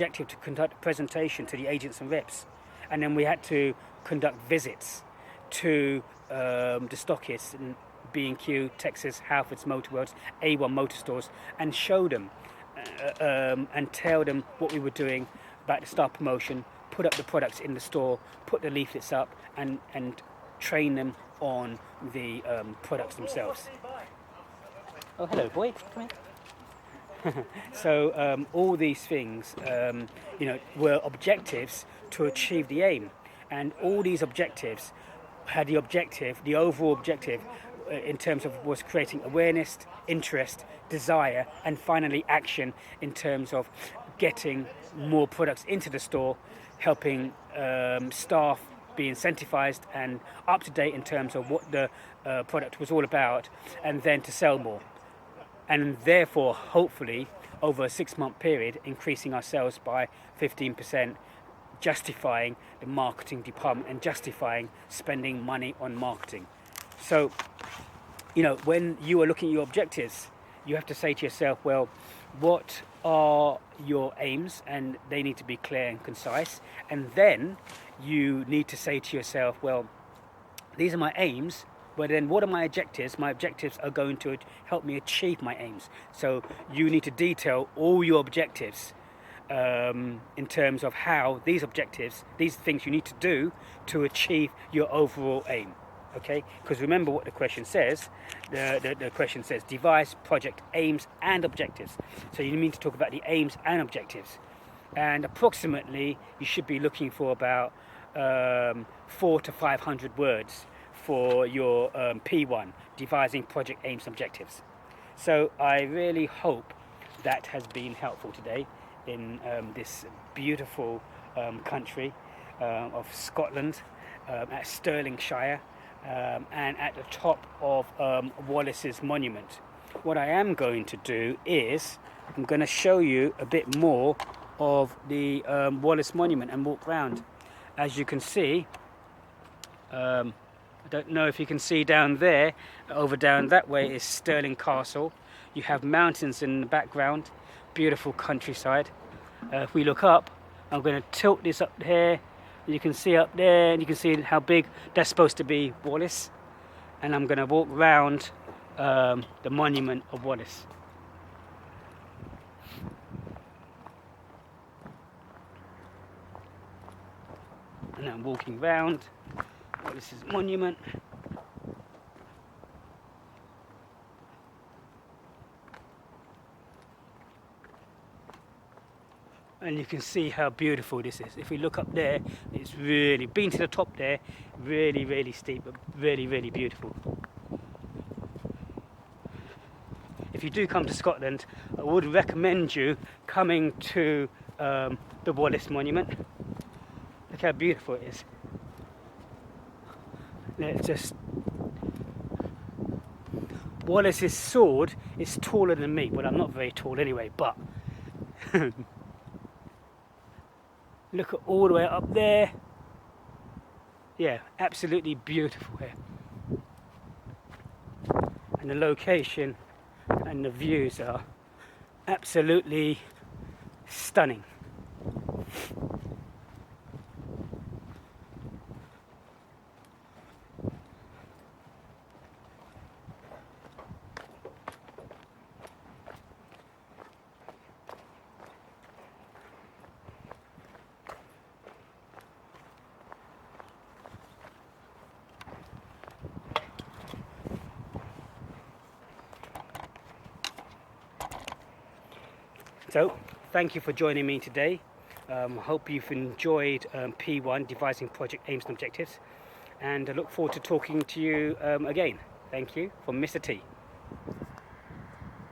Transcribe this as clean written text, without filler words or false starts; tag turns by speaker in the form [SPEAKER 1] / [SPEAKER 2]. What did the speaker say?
[SPEAKER 1] objective to conduct a presentation to the agents and reps, and then we had to conduct visits to the stockists in B&Q, Texas, Halfords Motor Worlds, A1 Motor Stores, and show them and tell them what we were doing about the star promotion, put up the products in the store, put the leaflets up, and train them on the products themselves. Oh, hello, boy. Come here. So all these things, were objectives to achieve the aim, and all these objectives had the overall objective, in terms of was creating awareness, interest, desire, and finally action in terms of getting more products into the store, helping staff be incentivized and up to date in terms of what the product was all about, and then to sell more. And therefore, hopefully, over a 6-month period, increasing our sales by 15%, justifying the marketing department and justifying spending money on marketing. So, when you are looking at your objectives, you have to say to yourself, well, what are your aims? And they need to be clear and concise. And then you need to say to yourself, well, these are my aims, but then what are my objectives? My objectives are going to help me achieve my aims. So you need to detail all your objectives in terms of how these objectives, these things you need to do to achieve your overall aim. Okay, because remember what the question says. The question says devise project aims and objectives. So you need to talk about the aims and objectives, and approximately you should be looking for about 400 to 500 words for your P1, devising project aims and objectives. So I really hope that has been helpful today in this beautiful country of Scotland, at Stirlingshire, and at the top of Wallace's monument. What I am going to do is I'm going to show you a bit more of the Wallace monument and walk round. As you can see, I don't know if you can see down there, over down that way is Stirling Castle. You have mountains in the background, beautiful countryside. If we look up, I'm going to tilt this up here. You can see up there, and you can see how big that's supposed to be, Wallace. And I'm going to walk round the monument of Wallace. And I'm walking round Wallace's monument. And you can see how beautiful this is. If we look up there, it's really, been to the top there, really, really steep, but really, really beautiful. If you do come to Scotland, I would recommend you coming to the Wallace Monument. Look how beautiful it is. Let's just... Wallace's sword is taller than me. Well, I'm not very tall anyway, but... Look at all the way up there. Yeah, absolutely beautiful here. And the location and the views are absolutely stunning. So, thank you for joining me today. Hope you've enjoyed P1, devising project aims and objectives, and I look forward to talking to you again. Thank you from Mr. T.